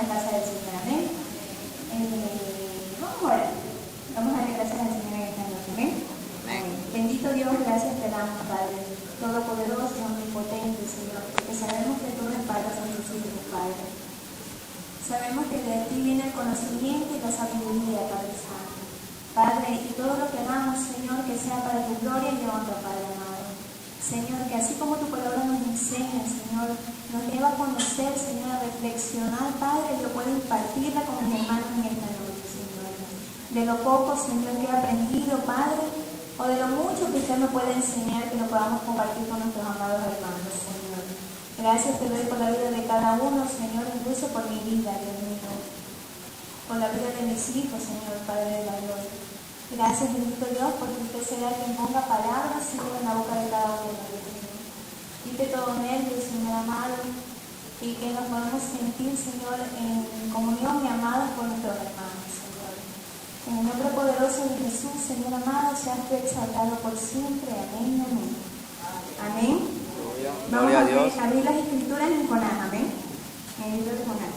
la casa del Señor. Amén. Vamos a orar. Vamos a darle gracias al Señor en esta noche. Amén. Bendito Dios, gracias te damos, Padre, todopoderoso y omnipotente, Señor, porque sabemos que tú reparas a tus hijos, Padre. Sabemos que de ti viene el conocimiento y la sabiduría, Padre Santo. Padre, y todo lo que hagamos, Señor, que sea para tu gloria y honra, Padre amado. Señor, que así como tu palabra nos enseña, Señor, nos lleva a conocer, Señor, a reflexionar, Padre, yo puedo impartirla con mis hermanos en esta noche, Señor. De lo poco, Señor, que he aprendido, Padre, o de lo mucho que usted me puede enseñar, que lo podamos compartir con nuestros amados hermanos, Señor. Gracias te doy por la vida de cada uno, Señor, incluso por mi vida, Dios mío. Por la vida de mis hijos, Señor, Padre de la gloria. Gracias, bendito Dios, porque usted será quien ponga palabras, Señor, en la boca de cada uno, Dios mío. Quite todo nervio, Señor amado, y que nos podamos sentir, Señor, en comunión y amados por nuestros hermanos, Señor. En el nombre poderoso de Jesús, Señor amado, seas tú exaltado por siempre. Amén, amén. Amén. Gloria a Dios. Vamos a abrir las escrituras en Jonás, amén. En el libro de Jonás.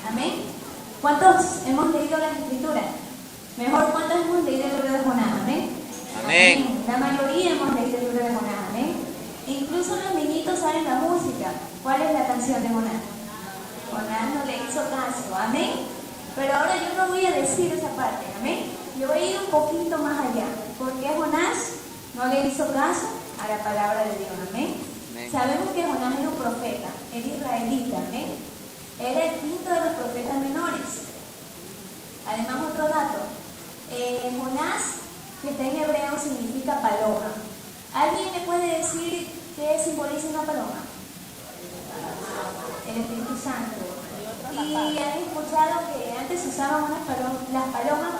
Amén. ¿Cuántos hemos leído las escrituras? Mejor, ¿cuántos hemos leído el libro de Jonás? Amén. Amén. La mayoría hemos leído el libro de Jonás. Amén. Incluso los niñitos saben la música. ¿Cuál es la canción de Jonás? Jonás no le hizo caso. Amén. Pero ahora yo no voy a decir esa parte. Amén. Yo voy a ir un poquito más allá. ¿Por qué Jonás no le hizo caso a la palabra de Dios? Amén. Amén. Sabemos que Jonás era un profeta, era israelita. Amén. Era el quinto de los profetas menores. Además, otro dato. Jonás, que está en hebreo, significa paloma. ¿Alguien me puede decir qué simboliza una paloma? El Espíritu Santo. Y han escuchado que antes se usaban las palomas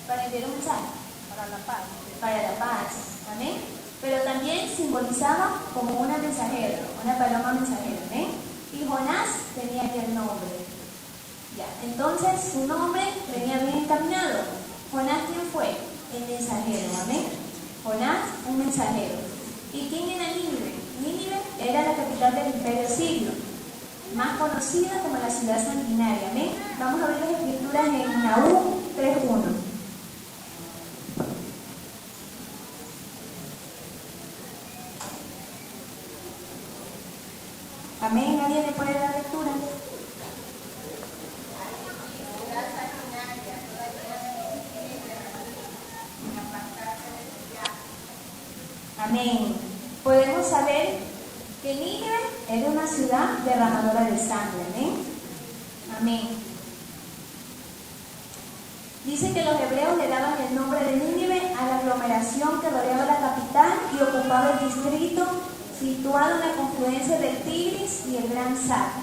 para enviar un mensaje. Para la paz. Amén. Pero también simbolizaba como una mensajera, una paloma mensajera. Amén. Y Jonás tenía aquel nombre. Ya, entonces su nombre venía bien encaminado. Jonás, ¿quién fue? El mensajero. Amén. Jonás, un mensajero. ¿Y quién era Nínive? Nínive era la capital del imperio sirio, más conocida como la ciudad sanguinaria. Amén. Vamos a ver las escrituras en Nahum 3:1. Amén. ¿Nadie le puede dar lectura? Amén. Podemos saber que Nínive era una ciudad derramadora de sangre. Amén. Amén. Dice que los hebreos le daban el nombre de Nínive a la aglomeración que rodeaba la capital y ocupaba el distrito situado en la confluencia del Tigris y el Gran Saco.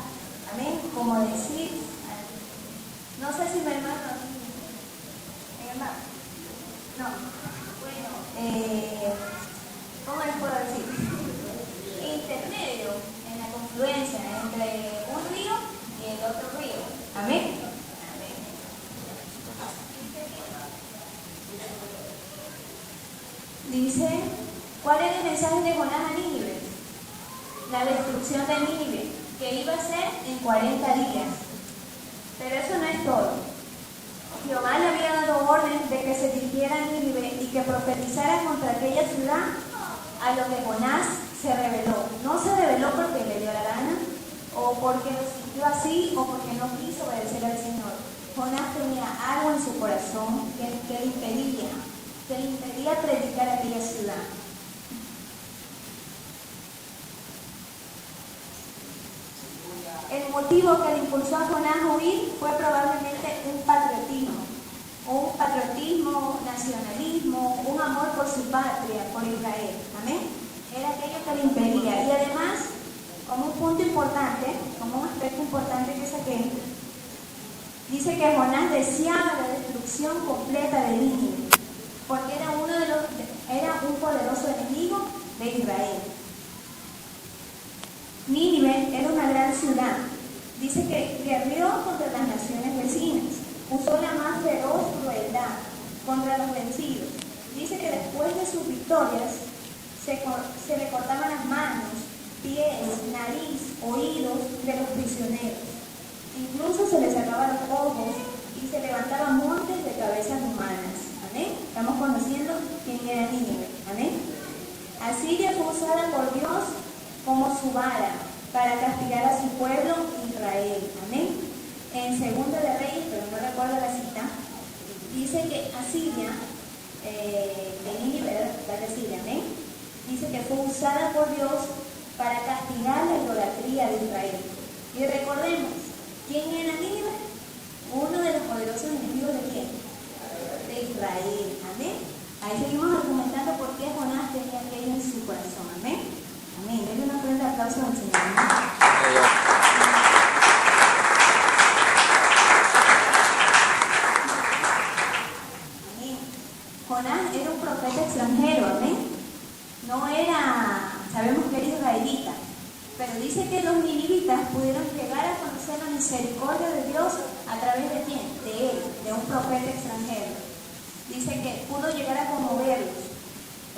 Amén. Como decir, no sé si mi hermano, no, bueno, ¿cómo les puedo decir? Intermedio en la confluencia entre un río y el otro río. Amén. Dice, ¿cuál era el mensaje de Jonás a Nínive? La destrucción de Nínive, que iba a ser en 40 días. Pero eso no es todo. Jehová le había dado orden de que se dirigiera a Nínive y que profetizara contra aquella ciudad, a lo que Jonás se rebeló. No se rebeló porque le dio la gana, o porque lo sintió así, o porque no quiso obedecer al Señor. Jonás tenía algo en su corazón que le impedía predicar aquella ciudad. El motivo que le impulsó a Jonás a huir fue probablemente un patriotismo, nacionalismo, un amor por su patria, por Israel. Amén. Era aquello que le impedía. Y además, como un punto importante, como un aspecto importante que saqué, dice que Jonás deseaba la destrucción completa de Nínive, porque era uno de los de Israel. Nínive era una gran ciudad. Dice que guerreó contra las naciones vecinas. Usó la más feroz crueldad contra los vencidos. Dice que después de sus victorias se le cortaban las manos, pies, nariz, oídos de los prisioneros. Incluso se les sacaban los ojos y se levantaban montes de cabezas humanas. Amén. Estamos conociendo quién era Nínive. Amén. Asiria fue usada por Dios como su vara para castigar a su pueblo Israel. Amén. En Segunda de Reyes, pero no recuerdo la cita, dice que Asiria, de Nínive, la de Siria, amén, dice que fue usada por Dios para castigar la idolatría de Israel. Y recordemos, ¿quién era Nínive? Uno de los poderosos enemigos de quién? De Israel. Amén. Ahí seguimos argumentando por qué Jonás tenía aquello en su corazón. Amén. Amén. Denle una fuerte aplauso al Señor. Amén. Jonás era un profeta extranjero. Amén. No era, sabemos que era israelita, pero dice que los ninivitas pudieron llegar a conocer la misericordia de Dios a través de quién? De él, de un profeta extranjero. Dice que pudo llegar a conmoverlos.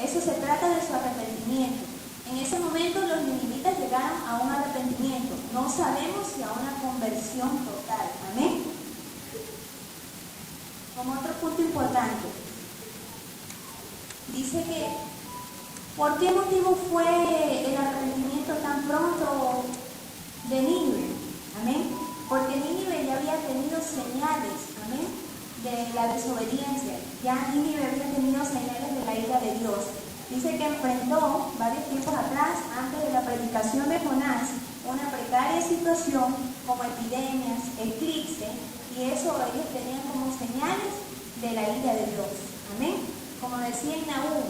Eso se trata de su arrepentimiento. En ese momento los ninivitas llegaron a un arrepentimiento. No sabemos si a una conversión total. Amén. Como otro punto importante, dice que ¿por qué motivo fue el arrepentimiento tan pronto de Nínive? Amén. Porque Nínive ya había tenido señales, amén, de la desobediencia. Ya Nínive había tenido señales de la ira de Dios. Dice que enfrentó varios tiempos atrás, antes de la predicación de Jonás, una precaria situación como epidemias, eclipse, y eso ellos tenían como señales de la ira de Dios. Amén. Como decía en Nahum,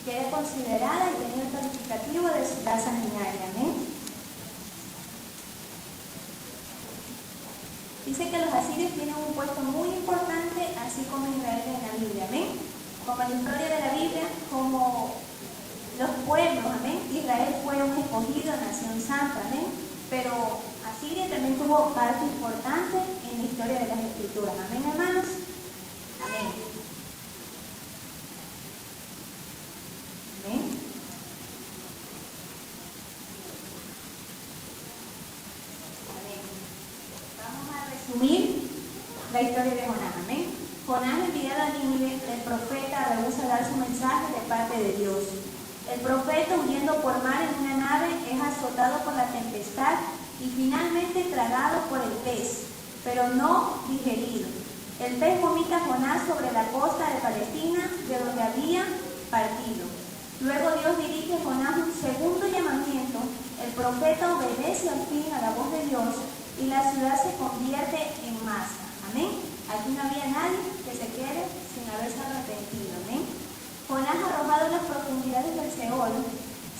que era considerada y tenía el calificativo de ciudad sanguinaria. Amén. Dice que los asirios tienen un puesto muy importante, así como Israel en la Biblia. Amén. Como en la historia de la Biblia, como los pueblos. Amén. Israel fue un escogido, nación santa. Amén. Pero Asiria también tuvo parte importante en la historia de las Escrituras. Amén, hermanos. Amén. Amén. Amén. Vamos a resumir la historia de Jonás. Amén. Jonás, enviado a Nínive, el profeta rehúsa dar su mensaje de parte de Dios. El profeta, huyendo por mar en una nave, es azotado por la tempestad y finalmente tragado por el pez, pero no digerido. El pez vomita a Jonás sobre la costa de Palestina, de donde había partido. Luego Dios dirige a Jonás un segundo llamamiento. El profeta obedece al fin a la voz de Dios y la ciudad se convierte en masa. Amén. Aquí no había nadie que se quede sin haberse arrepentido. Amén. Jonás, arrojado en las profundidades del Seol,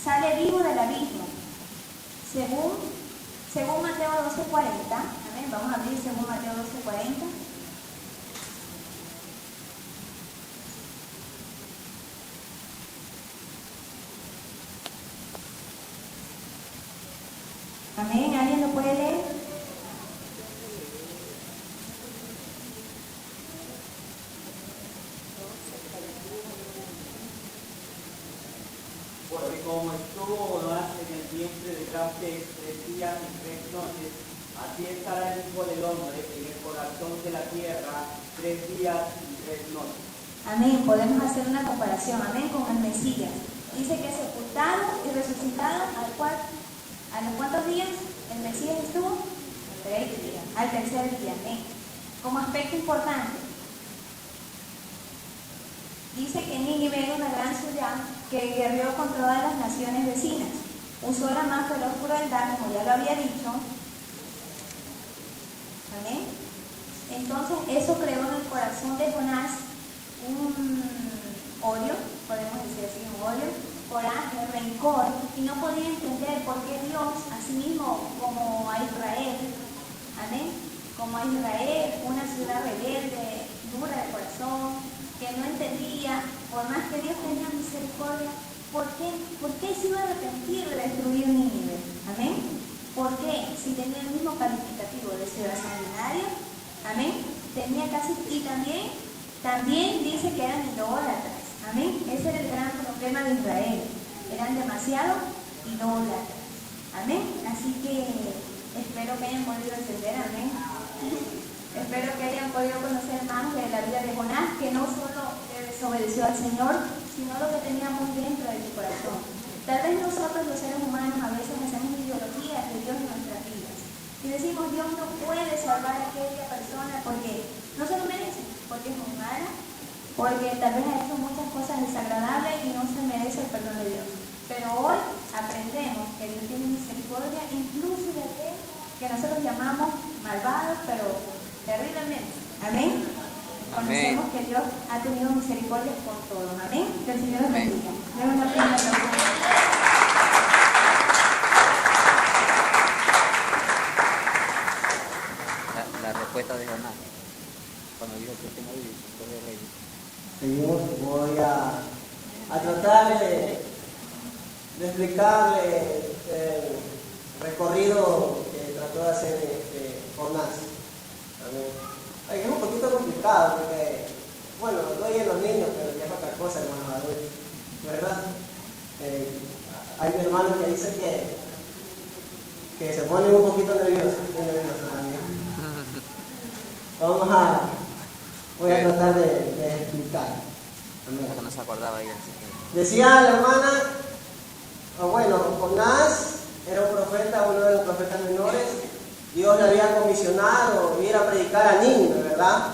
sale vivo del abismo. Según Mateo 12:40. Amén. Vamos a abrir según Mateo 12:40. Amén. ¿Alguien lo puede leer? Porque como estuvo Jonás en el vientre de gran pez 3 días y 3 noches, así estará el Hijo del Hombre en el corazón de la tierra 3 días y 3 noches. Amén. Podemos hacer una comparación, amén, con el Mesías. Dice que sepultado y resucitado ¿a los cuántos días el Mesías estuvo? 3 días, al tercer día, amén. Como aspecto importante, dice que Nínive era una gran ciudad que guerreó con todas las naciones vecinas. Usó la más feroz crueldad, como ya lo había dicho. Amén. Entonces, eso creó en el corazón de Jonás un odio, podemos decir así, un odio, coraje, rencor, y no podía entender por qué Dios, así mismo como a Israel, amén, como a Israel, una ciudad rebelde, dura de corazón, que no entendía, por más que Dios tenía misericordia, ¿Por qué se iba a arrepentir de destruir Nínive? Amén. ¿Por qué? Si tenía el mismo calificativo de ciudad sanguinaria, amén, tenía casi, y también dice que eran idólatras, amén. Ese era el gran problema de Israel, eran demasiado idólatras, amén. Así que espero que hayan podido entender, amén. Espero que hayan podido conocer más de la vida de Jonás, que no solo desobedeció al Señor, sino lo que tenía muy dentro de su corazón. Tal vez nosotros los seres humanos a veces hacemos ideologías de Dios en nuestras vidas y decimos Dios no puede salvar a aquella persona porque no se lo merece, porque es muy mala, porque tal vez ha hecho muchas cosas desagradables y no se merece el perdón de Dios. Pero hoy aprendemos que Dios tiene misericordia incluso de aquellos que nosotros llamamos malvados, pero terriblemente. Amén. Conocemos que Dios ha tenido misericordia por todos. Amén. Que el Señor los bendiga. Demos una pequeña aplauso. La respuesta de Jonás, cuando dijo que tengo de reyes. Seguimos, voy a tratar de explicarle el recorrido que trató de hacer Jonás. Es un poquito complicado porque, bueno, doy en los niños, pero ya es otra cosa, hermanos adultos, ¿verdad? Hay un hermano que dice que se pone un poquito nervioso también. Voy a tratar de explicar. Porque no se acordaba ella. Decía la hermana, Jonás era un profeta, uno de los profetas menores. Dios le había comisionado ir a predicar a Nínive, ¿verdad?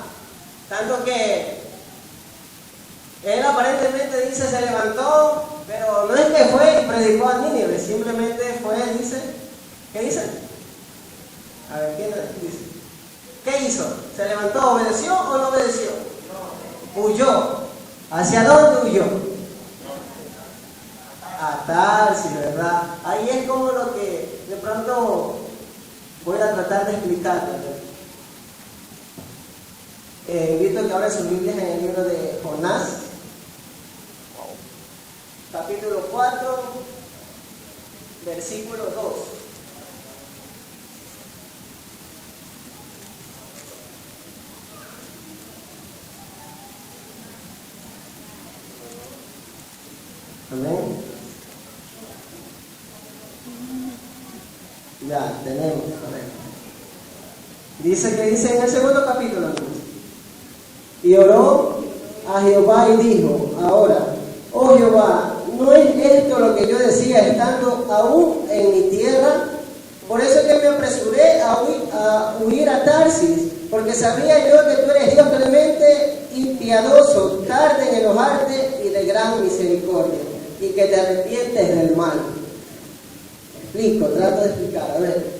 Tanto que él aparentemente dice se levantó, pero no es que fue y predicó a Nínive, simplemente fue, dice, ¿qué dice? A ver, ¿quién dice? ¿Qué hizo? ¿Se levantó, obedeció o no obedeció? Huyó. ¿Hacia dónde huyó? A Tarsis, ¿verdad? Ahí es como lo que de pronto voy a tratar de explicar. Invito que abran sus Biblias en el libro de Jonás, capítulo 4, versículo 2. Amén. Ya, tenemos, correcto. Dice en el segundo capítulo, y oró a Jehová y dijo, ahora, oh Jehová, ¿no es esto lo que yo decía estando aún en mi tierra? Por eso es que me apresuré a huir a Tarsis, porque sabía yo que tú eres Dios clemente y piadoso, tarde en enojarte y de gran misericordia, y que te arrepientes del mal. Explico, trato de explicar. A ver,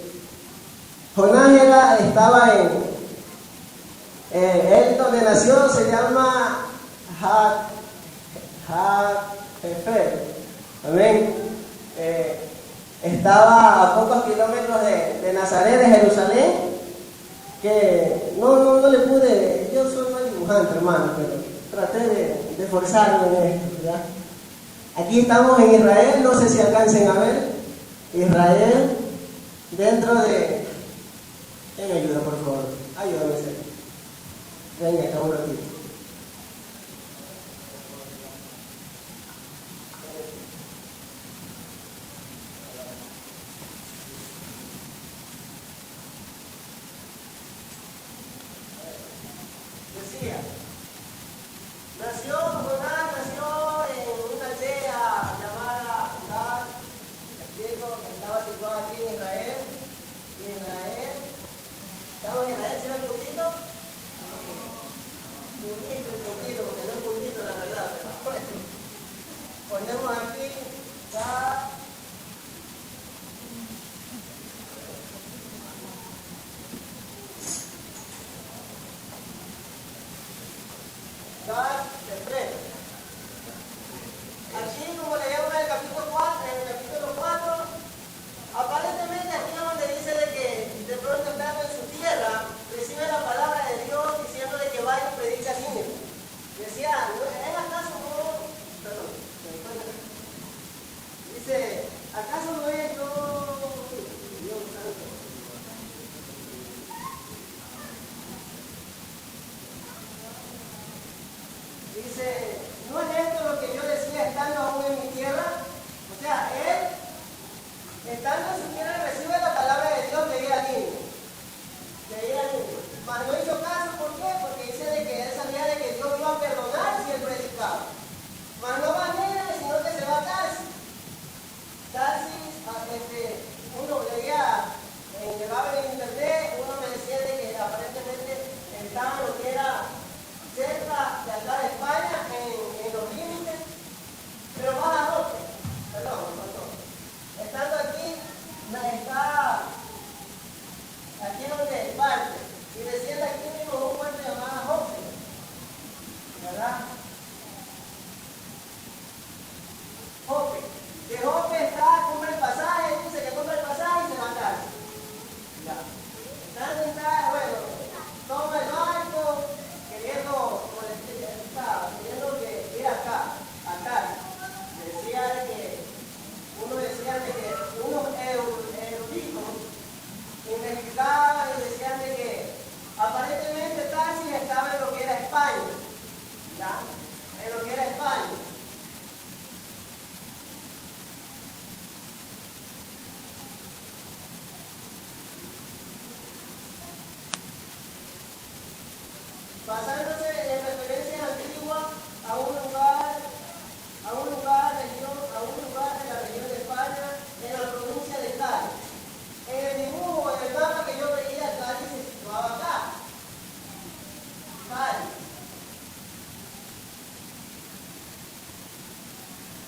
Jonás estaba él donde nació se llama Jefer. Amén. Estaba a pocos kilómetros de Nazaret, de Jerusalén, que no le pude, yo soy mal dibujante, hermano, pero traté de forzarme en esto, ¿verdad? Aquí estamos en Israel, no sé si alcancen a ver. Israel, dentro de... ¿Quién me ayuda, por favor? Ayúdame, Señor. Venga, acá un ratito. Decía, Jonás nació en una aldea llamada Dar, que estaba situada aquí en Israel. ¿Estamos en Israel, si no me poquito?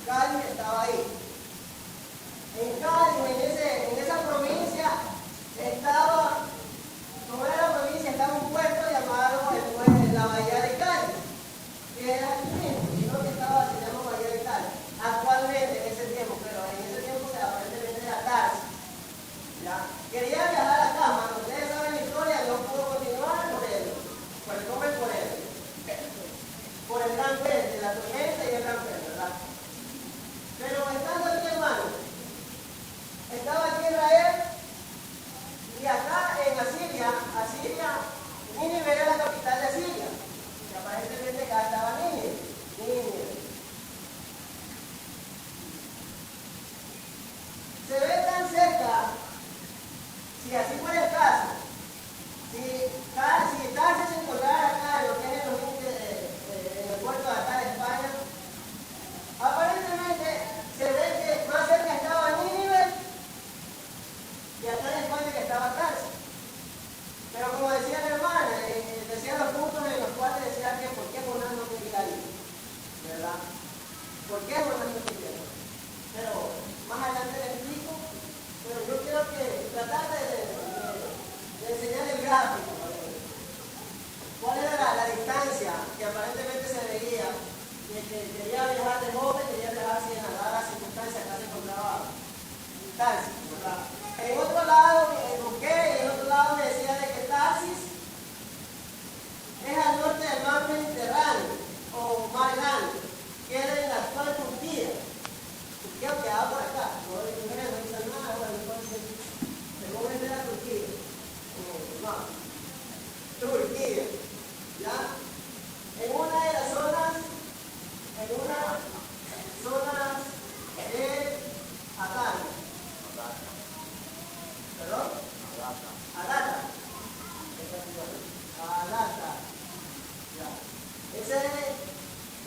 Cali estaba ahí. En Cali, en esa provincia, estaba, como era la provincia, estaba un puerto llamado la Bahía de Cali, que era aquí mismo, sino que estaba, se llama Bahía de Cali. Actualmente, en ese tiempo, pero en ese tiempo aparentemente era Tarsis. ¿Ya? Quería viajar a Cama, ustedes saben la historia, no pudo continuar por el gran frente, la tormenta y el gran frente, ¿verdad? Pero estando aquí, hermano, estaba aquí Israel y acá en Asiria, Nínive era la capital de Asiria, y aparentemente acá estaba Nínive. Se ve tan cerca, si así fuera el caso, si Tarsis se encontrara acá en lo que es en el puerto de acá de España, aparentemente se ve que más cerca estaba Nínive y acá en España que estaba Tarsis. Pero como decía la hermana, decían los puntos en los cuales decía que ¿por qué Jonás no quería ir? ¿Verdad? ¿Por qué Jonás no quería ir? Pero más adelante les explico, pero yo quiero que tratar de enseñar el gráfico. ¿Cuál era la distancia que aparentemente se veía? Que quería viajar de joven, quería viajar sin nada, las circunstancias acá se encontraba Tarsis, ¿verdad? En otro lado busqué, y en otro lado me decía de que Tarsis es al norte del mar Mediterráneo, o Mar Grande, que era en la actual Turquía. Turquía quedaba por acá, no dice nada, bueno, entonces, según es de la Turquía. Turquía, ¿ya? En una de las zonas de Atala. ¿Perdón? Alata. Ya. Ese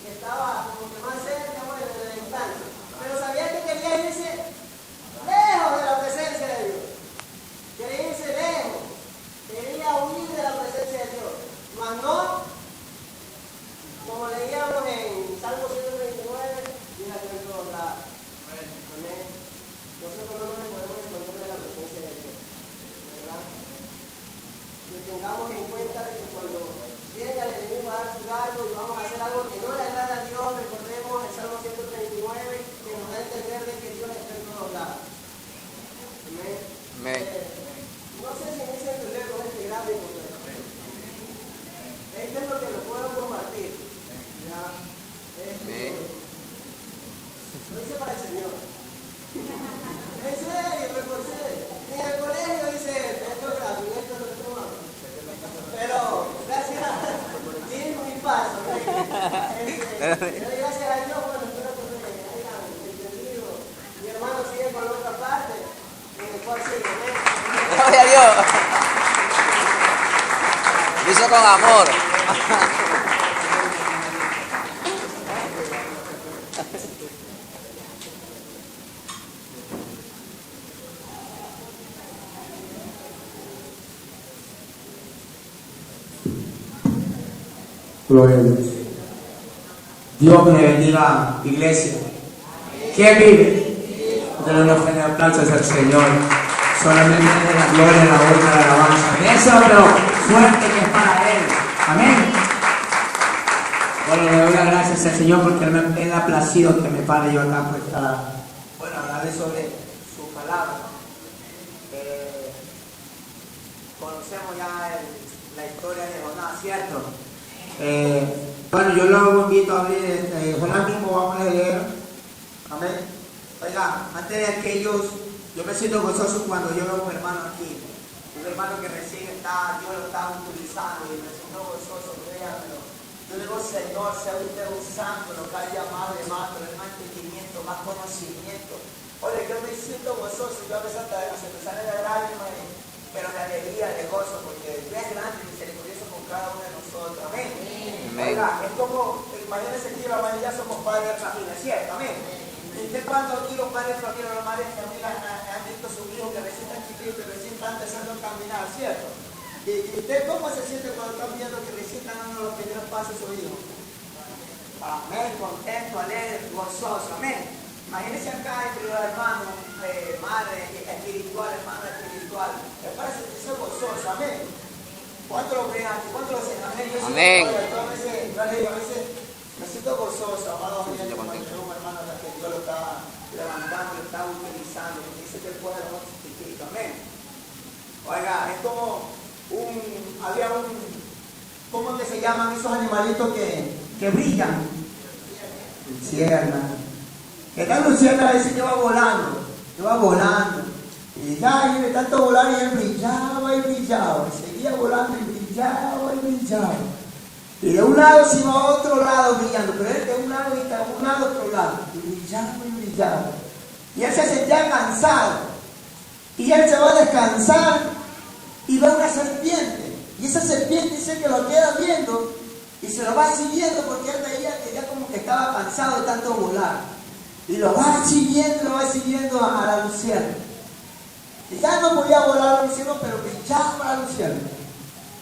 estaba como que más cerca, bueno, de la distancia. Pero sabía que quería irse lejos de la presencia de Dios. Quería irse lejos. Quería huir de la presencia de Dios. Mas no, como leíamos en Salmo 139, y la que todos lados. Amén. Nosotros no nos podemos esconder de la presencia de Dios, ¿verdad? Que tengamos en cuenta de que cuando llega el enemigo a dar su gallo y vamos a hacer algo que no le agrada a Dios, recordemos el Salmo 139, que nos da a entender de que Dios está en todos lados. Amén. Amén. No sé si me hice entender con este gráfico, pero esto es lo que lo puedo compartir. ¿Ya? Lo hice para el Señor. En serio, me esforcé. En el colegio hice esto gráfico, esto lo tengo. Pero, gracias a mi paso. Le doy gracias a Dios, bueno, espero que me hayan entendido. Mi hermano sigue con la otra parte, en el cual sigue. Gloria a Dios. Lo hizo con amor. Gloria a Dios. Dios me bendiga, iglesia. ¿Quién vive? Denle una ofrenda de aplausos al Señor. Solamente de la gloria, la honra, la alabanza. Eso, pero fuerte que es para Él. Amén. Bueno, le doy las gracias al Señor porque Él ha placido que me pare yo acá pues, bueno, hablaré sobre su palabra. Conocemos ya la historia de Jonás, ¿cierto? Bueno, yo lo invito a abrir Jonás mismo, vamos a leer. Amén. Oiga, antes de aquellos, yo me siento gozoso cuando yo veo a un hermano aquí, un hermano que recién está, Dios lo está utilizando y me siento gozoso, créanmelo. Yo digo, Señor, sea usted un santo, lo que haya más de más, pero más entendimiento, más conocimiento. Oye, yo me siento gozoso, yo a veces hasta se me sale la lágrima, pero de alegría, de gozo, porque Dios es grande y misericordioso con cada uno de nosotros. Amén. Oiga, es como, imagínense que la mayoría somos padres de familia, ¿cierto? Amén. ¿Desde cuándo aquí los padres de familia, los madres de familia han visto a sus hijos que recién están chiquitos, que recién están empezando a caminar, ¿cierto? ¿Y usted cómo se siente cuando están viendo que recién están dando los primeros pasos a su hijo? amén, contento, alegre, gozoso, amén. Imagínense acá entre los hermanos, madre espiritual, hermana espiritual, me parece que soy gozoso, amén. ¿Cuánto lo creen aquí? ¿Cuánto lo sienten? Amén. Yo Amén. a veces me siento gozoso, amado oyente, cuando tengo un hermano que Dios lo está levantando, lo está utilizando, porque dice que el pueblo no es chiquito, amén. Oiga, es como ¿cómo que se llaman esos animalitos que brillan? Lucierna. Esta lucierna a veces que va volando. Y ya, y de tanto volar, y él brillaba y brillaba. Y seguía volando y brillaba y brillaba. Y de un lado se iba a otro lado brillando, pero él de un lado y de un lado a otro lado. Y brillaba y brillaba. Y él se sentía cansado. Y él se va a descansar y ve una serpiente. Y esa serpiente dice que lo queda viendo y se lo va siguiendo porque él veía que ya como que estaba cansado de tanto volar. Y lo va siguiendo a la lucierna. Y ya no podía volar la lucierna, pero brillaba la lucierna.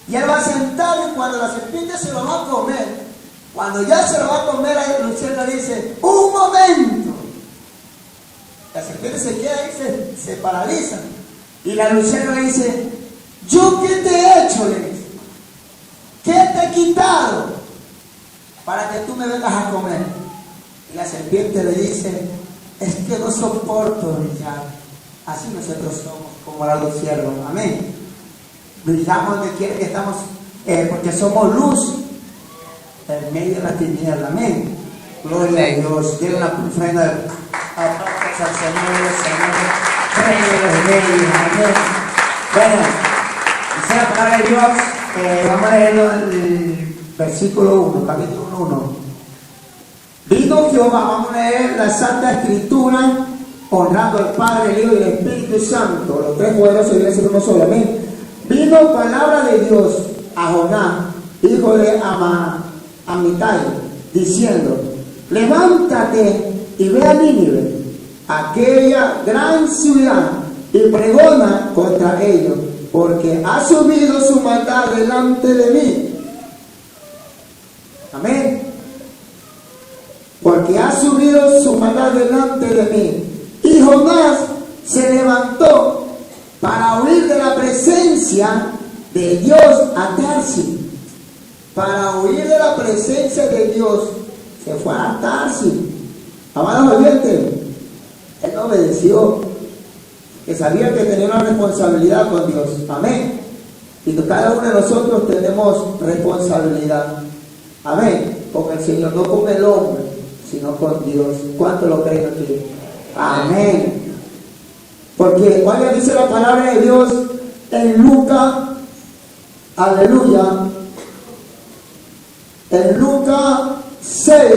Y él va a sentar y cuando la serpiente se lo va a comer, cuando ya se lo va a comer, la lucierna dice, ¡un momento! La serpiente se queda y se paraliza. Y la lucierna le dice, ¿yo qué te he hecho? Le dice. ¿Qué te he quitado para que tú me vengas a comer? Y la serpiente le dice, es que no soporto brillar. Así nosotros somos como la lucierna. Amén. Brillamos donde quiera que estamos, porque somos luz en medio de la tiniebla. Amén. Gloria a Dios. Denle una ofrenda al Señor, Rey de los Reyes. Amén. Bueno, dice la palabra de Dios, vamos a leerlo el versículo 1, capítulo 1. Vino Jehová, vamos a leer la Santa Escritura, honrando al Padre, el Hijo y el Espíritu Santo, los tres poderosos de Dios uno solo. Amén. Vino palabra de Dios a Jonás, hijo de Amitai, diciendo, levántate y ve a Nínive, aquella gran ciudad, y pregona contra ellos, porque ha subido su maldad delante de mí. Amén. Porque ha subido su maldad delante de mí. Y Jonás se levantó para huir de la presencia de Dios a Tarsis. Para huir de la presencia de Dios se fue a Tarsis. Amados oyentes, él no obedeció, que sabía que tenía una responsabilidad con Dios. Amén. Y cada uno de nosotros tenemos responsabilidad. Amén. Con el Señor, no con el hombre, sino con Dios. ¿Cuánto lo creen aquí? Amén. Porque cuando dice la palabra de Dios en Lucas, aleluya, en Lucas 6,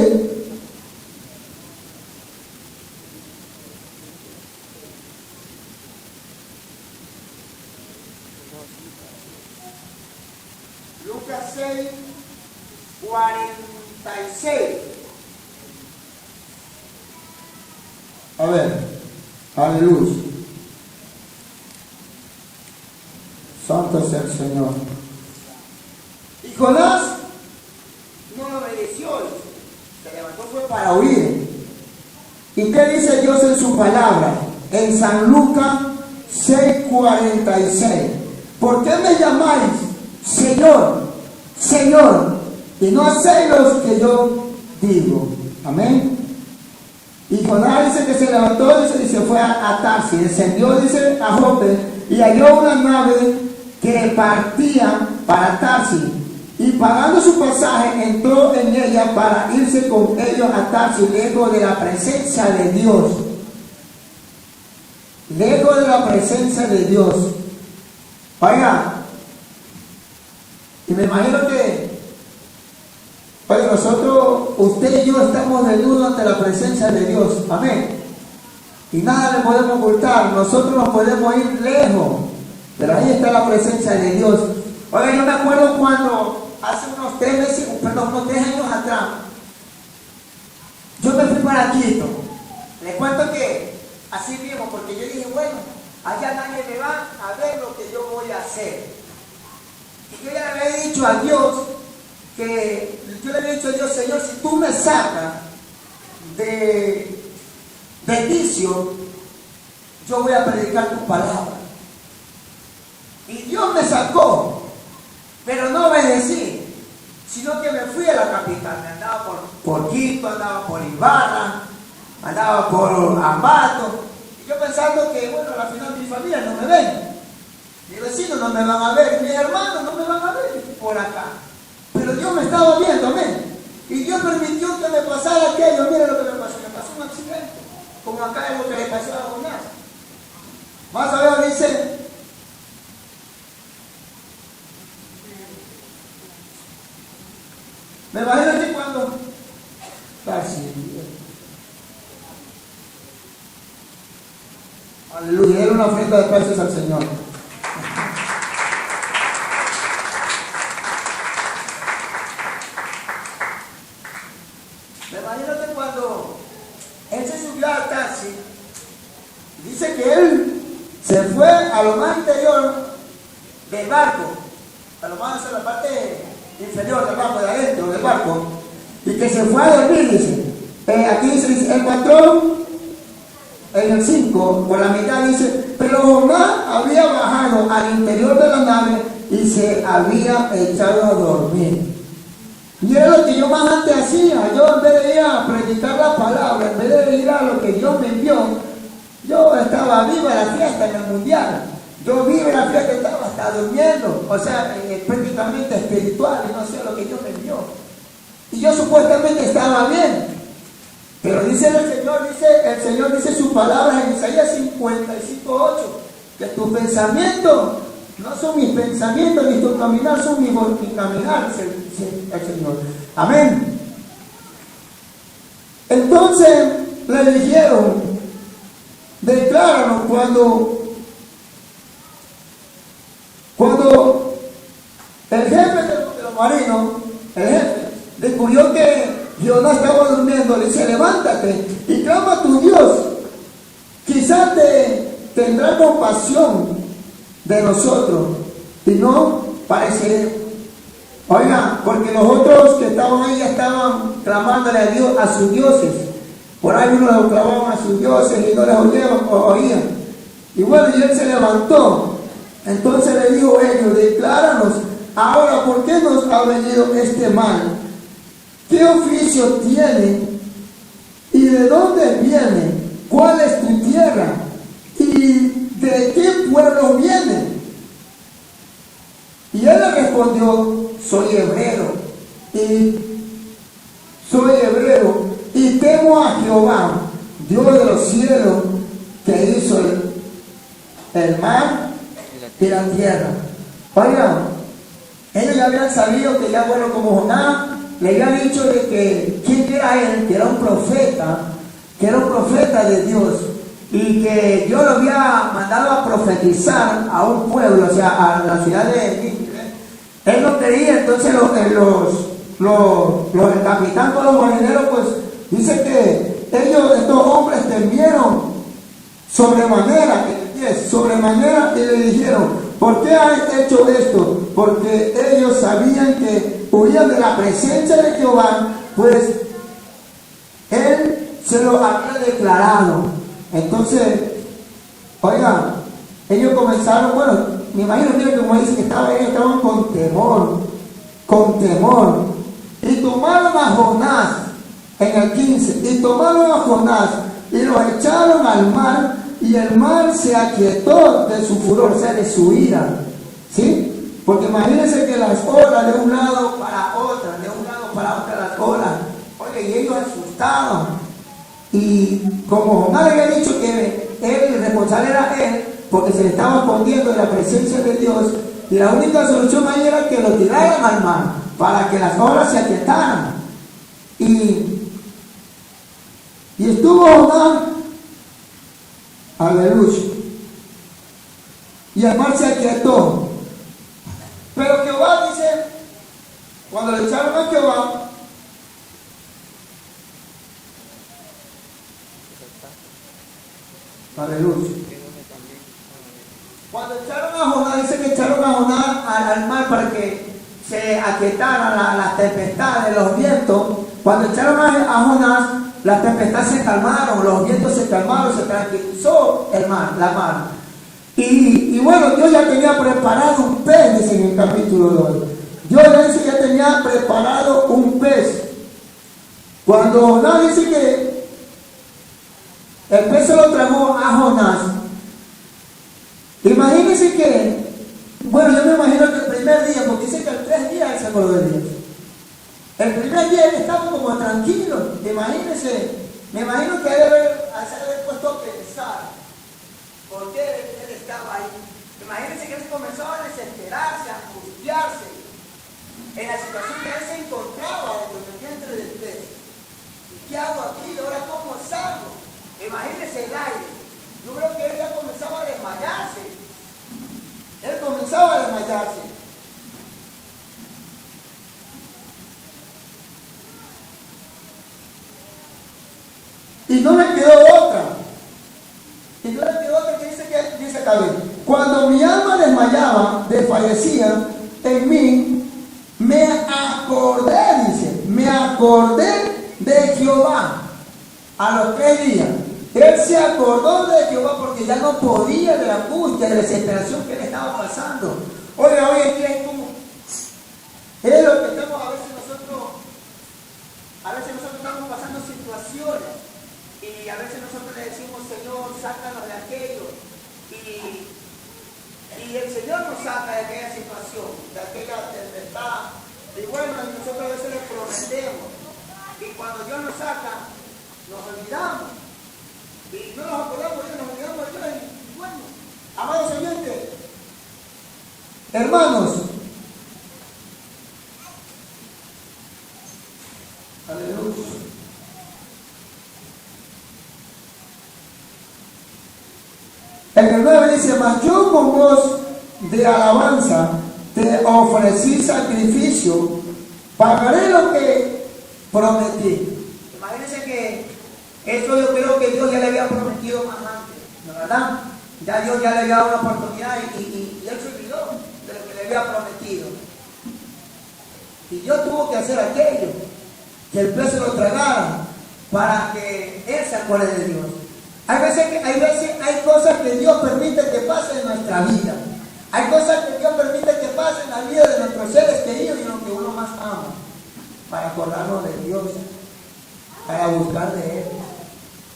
Lucas 6, 46. A ver, aleluya. Santo es el Señor. Y Jonás no lo obedeció, se levantó fue para huir. ¿Y qué dice Dios en su palabra? En San Lucas 6:46. ¿Por qué me llamáis Señor, Señor, y no hacéis lo que yo digo? Amén. Y Jonás dice que se levantó y se fue a Tarsis, descendió, dice, a Jope, y halló una nave que partía para Tarsis, y pagando su pasaje entró en ella para irse con ellos a Tarsis, lejos de la presencia de Dios. Lejos de la presencia de Dios. Oiga, y me imagino que nosotros, usted y yo estamos desnudos ante la presencia de Dios. Amén. Y nada le podemos ocultar. Nosotros nos podemos ir lejos, pero ahí está la presencia de Dios. Oiga, yo me acuerdo cuando hace unos 3 años atrás, yo me fui para Quito. Les cuento que así mismo, porque yo dije, bueno, allá nadie me va a ver lo que yo voy a hacer. Y yo ya le había dicho a Dios que yo le había dicho a Dios, Señor, si tú me sacas de vicio, yo voy a predicar tu palabra. Y Dios me sacó, pero no obedecí, sino que me fui a la capital. Me andaba por Quito, andaba por Ibarra, andaba por Ambato. Y yo pensando que, bueno, al final mi familia no me ven, mis vecinos no me van a ver, mis hermanos no me van a ver por acá. Pero Dios me estaba viendo, amén. Y Dios permitió que me pasara aquello. Mire lo que me pasó un accidente, como acá es lo que le pasó a Jonás. Más allá dice, me imagino que cuando casi, aleluya, era una ofrenda de precios al Señor. Me imagino que cuando él se subió al taxi, dice que él se fue a lo más interior del barco, a lo más en la parte inferior del barco, de adentro del barco, y que se fue a dormir, dice. Aquí dice, el patrón, en el 5, por la mitad dice, pero Jonás había bajado al interior de la nave y se había echado a dormir. Y era lo que yo más antes hacía. Yo en vez de ir a predicar la palabra, en vez de ir a lo que Dios me envió, yo estaba vivo en la fiesta en el mundial. Yo vivo en la fiesta, estaba hasta durmiendo. O sea, prácticamente espiritual, y no sé lo que Dios me envió. Y yo supuestamente estaba bien. Pero dice el Señor dice sus palabras en Isaías 55:8, que tus pensamientos no son mis pensamientos, ni tu caminar son mi caminar, dice el Señor. Amén. Entonces le dijeron, decláranos cuando el jefe de los marinos, el jefe, descubrió que Jonás estaba durmiendo, le dice, levántate y clama a tu Dios, quizás tendrá compasión de nosotros y no pareceremos. Oiga, porque los otros que estaban ahí estaban clamándole a Dios, a sus dioses. Por ahí uno los clamaban a sus dioses y no les oían. Y bueno, y él se levantó. Entonces le dijo a ellos, decláranos ahora por qué nos ha venido este mal. ¿Qué oficio tiene? ¿Y de dónde viene? ¿Cuál es tu tierra? ¿Y de qué pueblo viene? Y él le respondió, soy hebreo y temo a Jehová, Dios de los cielos, que hizo el mar y la tierra. Oigan, ellos ya habían sabido que ya, bueno, como Jonás le había dicho de que quién era él, que era un profeta de Dios, y que Dios lo había mandado a profetizar a un pueblo, o sea, a la ciudad de Nínive. Él no creía. Entonces el capitán con los marineros, pues dice que estos hombres temieron sobremanera y le dijeron, ¿por qué has hecho esto? Porque ellos sabían que huían de la presencia de Jehová, pues él se lo había declarado. Entonces, oigan, ellos comenzaron, bueno, me imagino que como dice que estaban con temor, y tomaron a Jonás, en el 15, y tomaron a Jonás y lo echaron al mar, y el mar se aquietó de su furor, o sea, de su ira, ¿sí? Porque imagínense que las olas de un lado para otra, las olas, oye, y ellos asustados. Y como Jonás le había dicho que el responsable era él, porque se le estaba escondiendo de la presencia de Dios, y la única solución ahí era que lo tiraran al mar, para que las olas se aquietaran. Y estuvo Jonás, aleluya, y el mar se aquietó. Pero Jehová dice, cuando le echaron a Jehová, aleluya, cuando echaron a Jonás, dice que echaron a Jonás al mar para que se aquietaran las tempestades, los vientos. Cuando echaron a Jonás, las tempestades se calmaron, los vientos se calmaron, se tranquilizó la mar. Y bueno, Dios ya tenía preparado un pez, dice en el capítulo 2. Dios ya tenía preparado un pez. Cuando Jonás dice que el pez se lo tragó a Jonás, imagínense que, bueno, yo me imagino que el primer día, porque dice que el 3 días él se acordó de Dios. El primer día él estaba como tranquilo, imagínense, me imagino que él se haber puesto a pensar, ¿por qué él estaba ahí? Imagínense que él comenzó a desesperarse, a angustiarse, en la situación que él se encontraba en el vientre del pez. ¿Qué hago aquí? ¿Ahora cómo salgo? Imagínense el aire. Yo creo que él ya comenzaba a desmayarse. Él comenzaba a desmayarse. Y no le quedó otra. Que dice David. Cuando mi alma desmayaba, desfallecía en mí, me acordé de Jehová. A los 3 días, él se acordó de Jehová porque ya no podía de la angustia, de la desesperación que le estaba pasando. Oiga, hoy en día es como, es lo que estamos, a veces nosotros estamos pasando situaciones y a veces nosotros le decimos, Señor, sácanos de aquello. Y el Señor nos saca de aquella situación, de aquella tempestad. Y bueno, nosotros a veces le prometemos. Y cuando Dios nos saca, nos olvidamos. Y no nos acordamos de Dios, nos olvidamos de Dios. Y bueno, amados oyentes, hermanos, aleluya. En el 9 dice, mas yo con voz de alabanza te ofrecí sacrificio, pagaré lo que prometí. Imagínense que eso yo creo que Dios ya le había prometido más antes, ¿no, verdad? Ya Dios ya le había dado una oportunidad y él se olvidó de lo que le había prometido. Y Dios tuvo que hacer aquello, que el pez se lo tragara, para que él se acuerde de Dios. Hay cosas que Dios permite que pasen en nuestra vida. Hay cosas que Dios permite que pasen en la vida de nuestros seres queridos y lo que uno más ama, para acordarnos de Dios, para buscar de Él.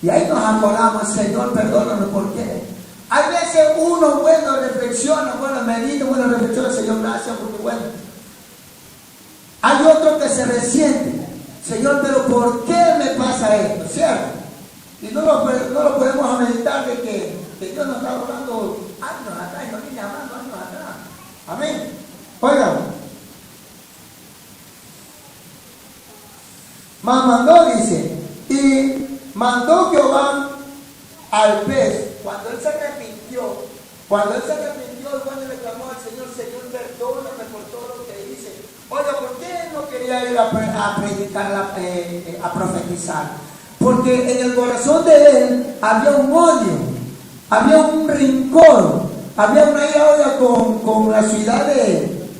Y ahí nos acordamos, Señor, perdónanos, ¿por qué? Hay veces uno, bueno, reflexiona, bueno, medita, bueno, reflexiona, Señor, gracias, porque bueno. Hay otro que se resiente, Señor, pero ¿por qué me pasa esto? ¿Cierto? Y no lo podemos meditar de que Dios nos está hablando años atrás y nos viene hablando años atrás. Amén. Oigan. Mas mandó, dice, y mandó Jehová al pez. Cuando él se arrepintió, bueno, le clamó al Señor, Señor, perdóname por todo lo que hice. Oiga, ¿por qué no quería ir a predicar, a profetizar? Porque en el corazón de él había un odio, había un rincón, había una ira con la ciudad de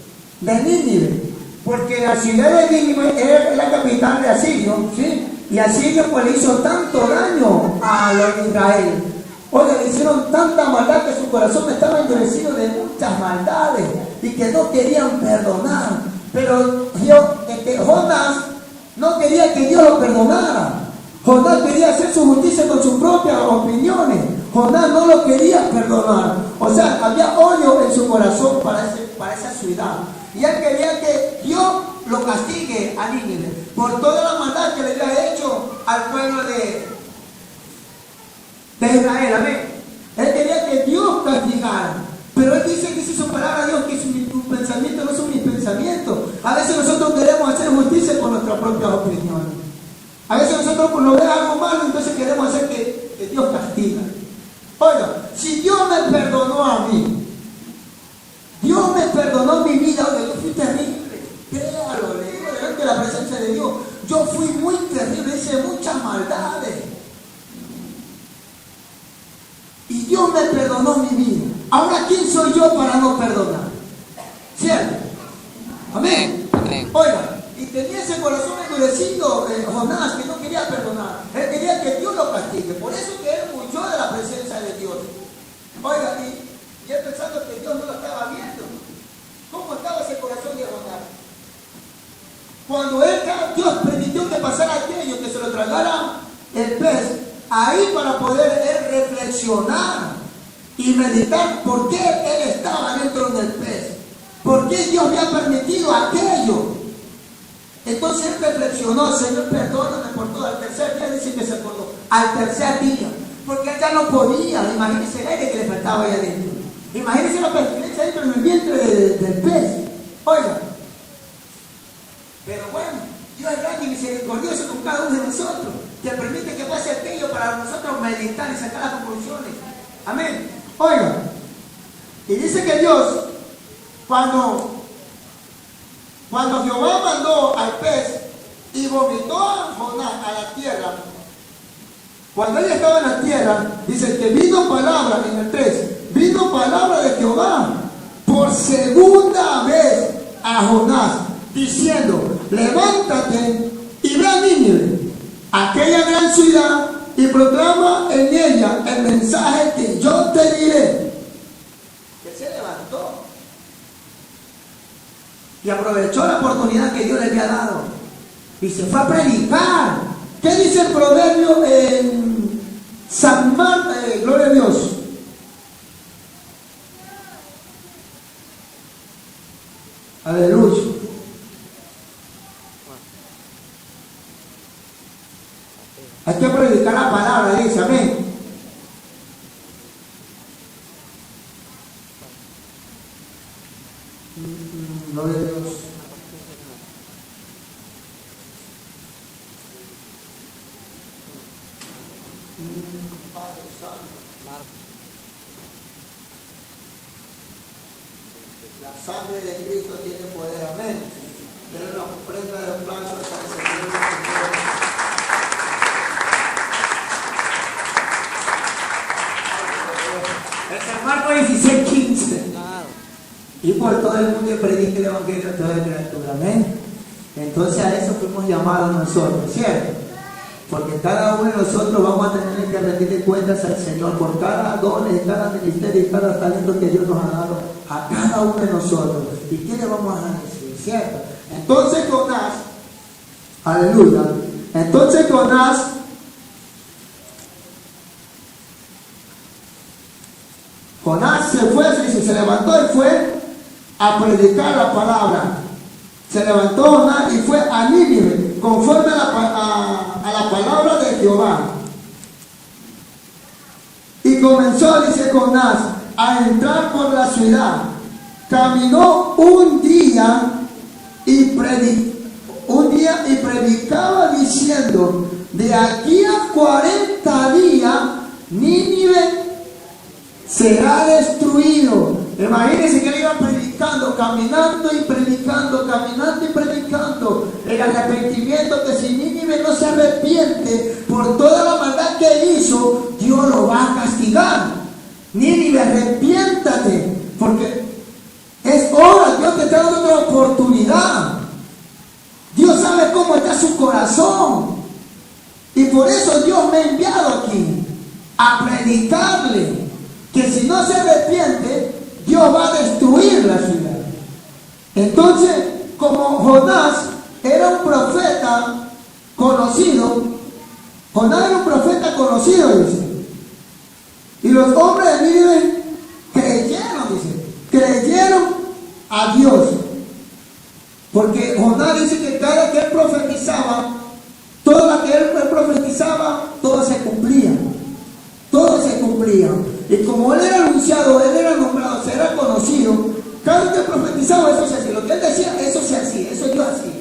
Nínive. Porque la ciudad de Nínive era la capital de Asirio, ¿sí? Y Asirio pues le hizo tanto daño a los de Israel. Oye, le hicieron tanta maldad que su corazón estaba endurecido de muchas maldades y que no querían perdonar. Pero Jonás no quería que Dios lo perdonara. Jonás quería hacer su justicia con sus propias opiniones. Jonás no lo quería perdonar. O sea, había odio en su corazón para esa ciudad. Y él quería que Dios lo castigue a Nínive por toda la maldad que le había hecho al pueblo de Israel. Amén. Él quería que Dios castigara. Pero él dice su palabra a Dios, que tus pensamientos no son mis pensamientos. A veces nosotros queremos hacer justicia con nuestras propias opiniones. A veces nosotros cuando vemos algo malo, entonces queremos hacer que Dios castiga. Oiga, si Dios me perdonó a mí, Dios me perdonó mi vida, oiga, yo fui terrible, créalo, le digo delante de la presencia de Dios, yo fui muy terrible, hice muchas maldades. Y Dios me perdonó mi vida. Ahora, ¿quién soy yo para no perdonar? ¿Cierto? Amén. sentido Jonás, que no quería perdonar. Él quería que Dios lo castigue. Por eso que él huyó de la presencia de Dios. Oiga, y él pensando que Dios no lo estaba viendo. ¿Cómo estaba ese corazón de Jonás? Cuando Dios permitió que pasara aquello, que se lo tragara el pez, ahí para poder él reflexionar y meditar por qué él estaba dentro del pez, por qué Dios había permitido aquello. Entonces él reflexionó: Señor, perdóname por todo. Al tercer día dice que se acordó, al tercer día, porque él ya no podía. Imagínense el aire que le faltaba ahí adentro, imagínense la pertinencia dentro del vientre del pez. Oiga, pero bueno, Dios es grande y misericordioso con cada uno de nosotros, que permite que pase aquello para nosotros meditar y sacar las conclusiones. Amén. Oiga, y dice que Dios, cuando Jehová mandó al pez y vomitó a Jonás a la tierra, cuando él estaba en la tierra, dice que vino palabra, en el 3, vino palabra de Jehová por segunda vez a Jonás, diciendo: levántate y ve a Nínive, aquella gran ciudad, y proclama en ella el mensaje que yo te diré. Él se levantó y aprovechó la oportunidad que Dios le había dado y se fue a predicar. ¿Qué dice el proverbio en San Marcos? Gloria a Dios. Aleluya. Hay que predicar la palabra, dice, amén. Gloria a Dios. Padre Santo. La sangre de Cristo tiene poder, amén. Denle una ofrenda de aplauso al Señor. En Marcos 16:15. Y por todo el mundo predique el evangelio a toda criatura, amén. Entonces a eso fuimos llamados nosotros, ¿cierto? Porque cada uno de nosotros vamos a tener que rendirle cuentas al Señor por cada don, cada ministerio y cada talento que Dios nos ha dado a cada uno de nosotros. ¿Y qué le vamos a decir? ¿Cierto? Entonces Jonás, aleluya, entonces Jonás se fue, se levantó y fue a predicar la palabra. Se levantó Jonás y fue a Nínive, conforme a la palabra de Jehová. Y comenzó, dice Jonás, a entrar por la ciudad. Caminó un día y predicaba diciendo: de aquí a 40 días Nínive será destruido. Imagínense que él iba predicando, caminando y predicando, caminando y predicando el arrepentimiento, que si Nínive no se arrepiente por toda la maldad que hizo, Dios lo va a castigar. Nínive, arrepiéntate, porque es hora. Dios te está dando otra oportunidad. Dios sabe cómo está su corazón, y por eso Dios me ha enviado aquí a predicarle que si no se arrepiente, Dios va a destruir la ciudad. Entonces, como Jonás era un profeta conocido, dice, y los hombres de Nínive creyeron a Dios, porque Jonás dice que cada que él profetizaba, todo lo que él profetizaba, todo se cumplía. Y como él era anunciado, él era nombrado, se era conocido, cada que profetizaba, eso se hacía. Lo que él decía, eso se hacía, eso yo hacía.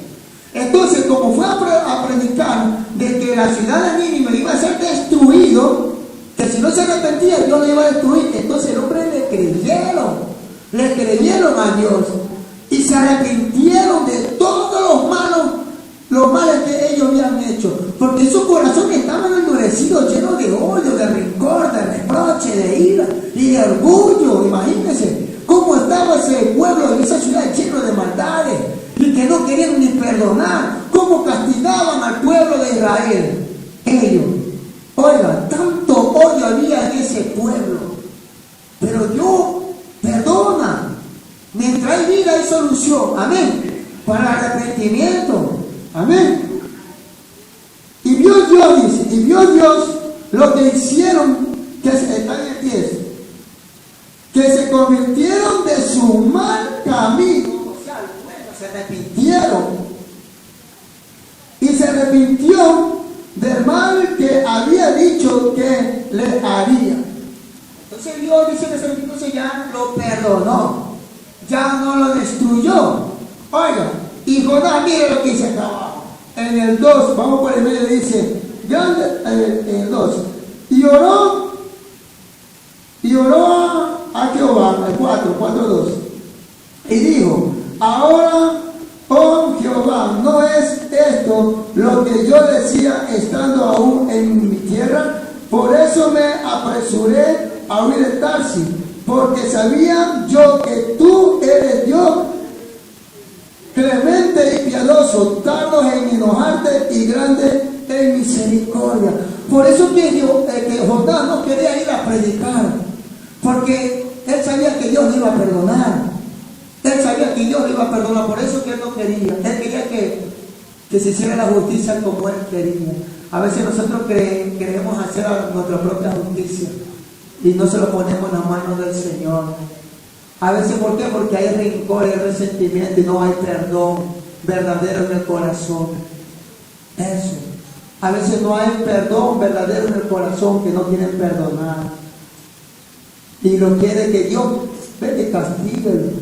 Entonces, como fue a predicar de que la ciudad de Nínive iba a ser destruido, que si no se arrepentía, Dios lo iba a destruir, entonces el hombre le creyeron a Dios y se arrepintieron de todos los males que ellos habían hecho, porque su corazón estaba endurecido, lleno de odio, de rencor, de reproche, de ira y de orgullo. Imagínense cómo estaba ese pueblo en esa ciudad lleno de maldades y que no querían ni perdonar. cómo castigaban al pueblo de Israel. Ellos, oigan, tanto odio había en ese pueblo. Pero Dios perdona. Mientras hay vida hay solución. Amén. Para el arrepentimiento. Amén. Y vio Dios, dice, y vio Dios lo que hicieron, que está en el 10, que se convirtieron de su mal camino. O sea, bueno, se arrepintieron. Y se arrepintió del mal que había dicho que le haría. Entonces Dios dice que se arrepintió, entonces ya lo perdonó. Ya no lo destruyó. Oiga, y Jonás, mire lo que dice acá abajo. En el 2, vamos por el medio, dice, en el 2, y oró a Jehová, el 4:2, y dijo, ahora, oh Jehová, ¿no es esto lo que yo decía estando aún en mi tierra? Por eso me apresuré a huir de Tarsis, porque sabía yo que tú eres Dios clemente y piadoso, tardos en enojarte y grande en misericordia. Por eso que Jonás no quería ir a predicar, porque él sabía que Dios le iba a perdonar. Él sabía que Dios le iba a perdonar, por eso que él no quería. Él quería que se hiciera la justicia como él quería. A veces nosotros queremos hacer nuestra propia justicia y no se lo ponemos en las manos del Señor. A veces, ¿por qué? Porque hay rencor, hay resentimiento y no hay perdón verdadero en el corazón. Eso. A veces no hay perdón verdadero en el corazón, que no quieren perdonar. Y lo quiere que Dios te castigue.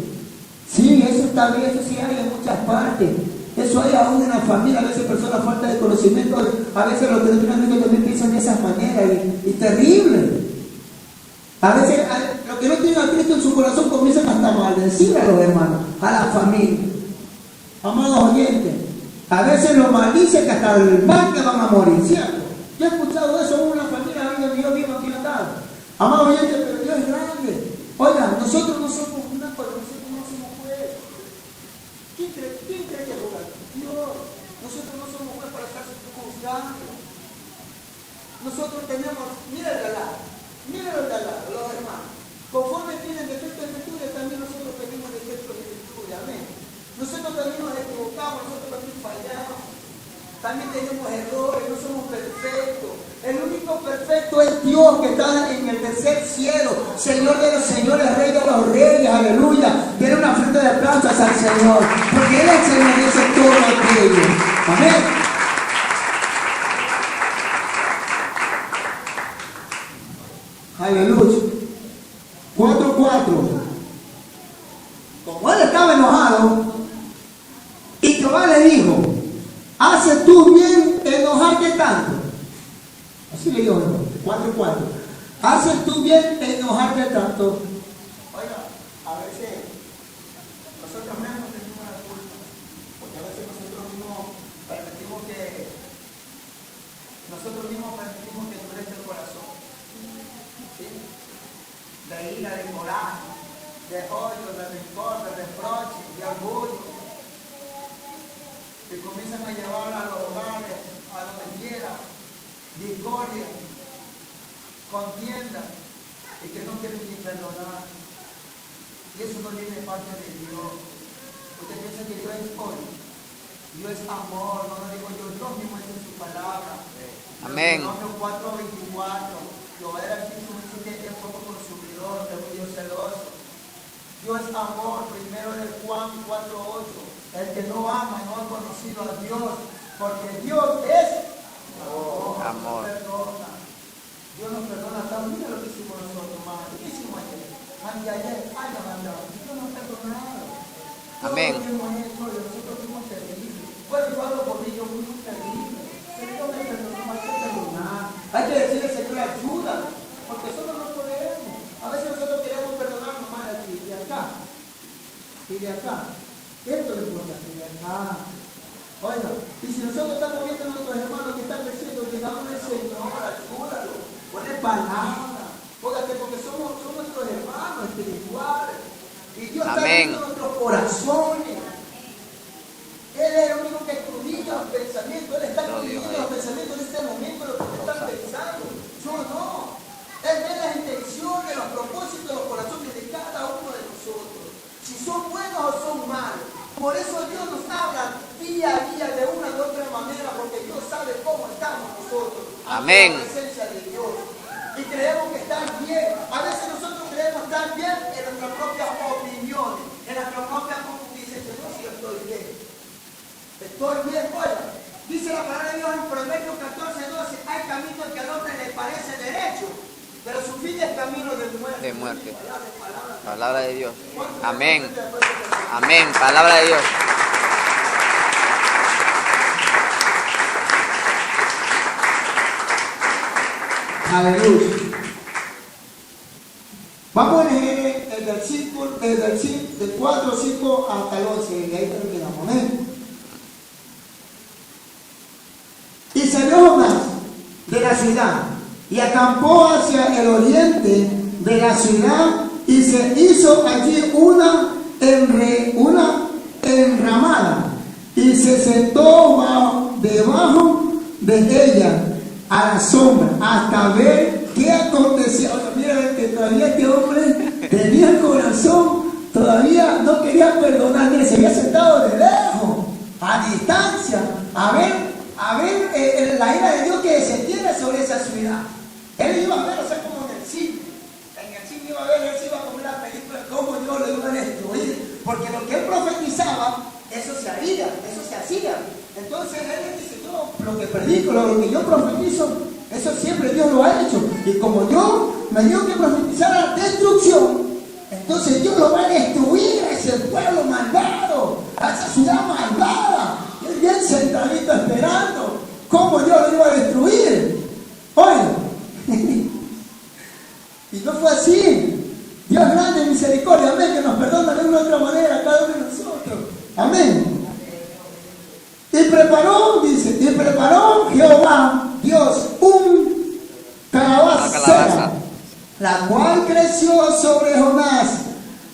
Sí, eso está bien, eso sí hay en muchas partes. Eso hay aún en la familia, a veces personas falta de conocimiento, a veces los terminamientos también piensan de esa manera y terrible. A veces los que no tienen a Cristo en su corazón comienzan hasta a maldecir a los hermanos, a la familia. Amados oyentes, a veces los maldicen que hasta el mal que van a morir, ¿cierto? Yo he escuchado eso en una familia donde yo vivo aquí en la. Amados oyentes, pero Dios es grande. Oigan, nosotros no somos una cosa, nosotros no somos jueces. ¿Quién cree que juega? Dios. Nosotros no somos jueces para estar juzgando. Nosotros tenemos, mira el galán. Mírenlo de al lado, los hermanos. Conforme tienen defectos de virtudes, también nosotros tenemos defectos de virtudes. Amén. Nosotros también nos equivocamos, nosotros también fallamos. También tenemos errores, no somos perfectos. El único perfecto es Dios que está en el tercer cielo, Señor de los señores, Rey de los reyes, aleluya. Tiene una frente de aplausos al Señor, porque Él es el que merece todo aquello. Amén. Aleluya. 4:4. Como él estaba enojado, y Jehová le dijo, ¿haces tú bien enojarte tanto? Así le dijo, 4:4. ¿Haces tú bien enojarte tanto? Oiga, a veces nosotros mismos tenemos la culpa, porque a veces nosotros mismos permitimos que endurezca el corazón. ¿Sí? De ira, de coraje, de odio, de rencor, de reproche, de orgullo, que comienzan a llevar a los hogares, a donde quiera, discordia, contienda, y que no quieren ni perdonar. Y eso no viene de parte de Dios. Usted piensa que Dios es odio, Dios es amor, no lo digo yo, Dios mismo es en su palabra. Amén. Deuteronomio 4:24. Jehová era el Espíritu, que es poco consumidor, es un Dios celoso. Dios es amor, primero de Juan 4:8. El que no ama no ha conocido a Dios, porque Dios es amor. Dios nos perdona tanto. Mira lo que hicimos nosotros, madre. ¿Qué hicimos ayer? Anteayer, Dios nos ha perdonado. Amén. Nosotros fuimos terribles. Bueno, yo hablo por mí, yo fui muy terrible. Pero Dios me perdonó, hay que perdonar. Hay que decirle, Señor, ayuda, porque nosotros no podemos. A veces nosotros queremos perdonar nomás aquí, de acá. Y de acá. Esto es importante, de acá. Oiga, y si nosotros estamos viendo a nuestros hermanos que están creciendo, digámosle, Señor, ayúdalo. Ponle palabra. Porque somos nuestros hermanos espirituales. Y Dios está viendo nuestros corazones. Él es el único que escudriña Dios viendo los ahí. pensamientos de este momento, lo que usted está pensando. Yo no. Él ve las intenciones, los propósitos, los corazones de cada uno de nosotros. Si son buenos o son malos. Por eso Dios nos habla día a día de una u otra manera, porque Dios sabe cómo estamos nosotros. Amén. Ante la presencia de Dios. Y creemos que están bien. A veces nosotros creemos estar bien en nuestras propias opiniones, en nuestras propias conclusiones. Yo sí estoy bien. Estoy bien, oiga. Dice la palabra de Dios en Proverbios 14:12, hay caminos que al hombre le parece derecho, pero su fin es camino de muerte. De muerte. Palabra de Dios. Amén. Amén. Palabra de Dios. Aleluya. Vamos a leer el versículo del 4, 5 hasta el 11, y ahí terminamos. Amén. Y salió Jonás de la ciudad y acampó hacia el oriente de la ciudad y se hizo allí una enramada y se sentó debajo de ella a la sombra hasta ver qué acontecía. O sea, mira que todavía este hombre tenía el corazón, todavía no quería perdonar. Mire, se había sentado de lejos, a distancia, a ver la ira de Dios que se tiene sobre esa ciudad. Él iba a ver, o sea, como en el cine. En el cine iba a ver, él se iba a comer la película de cómo Dios lo iba a destruir. Porque lo que él profetizaba, eso se haría, eso se hacía. Entonces él dice, yo lo que predico, lo que yo profetizo, eso siempre Dios lo ha hecho. Y como Dios me dio que profetizara la destrucción, entonces Dios lo va a destruir a ese pueblo malvado, a esa ciudad malvada. Él bien sentadito esperando cómo Dios lo iba a destruir. Oiga, y no fue así. Dios es grande en misericordia, amén, que nos perdona de una u otra manera a cada uno de nosotros. Amén. Y preparó Jehová, Dios, un calabacera, la cual creció sobre Jonás,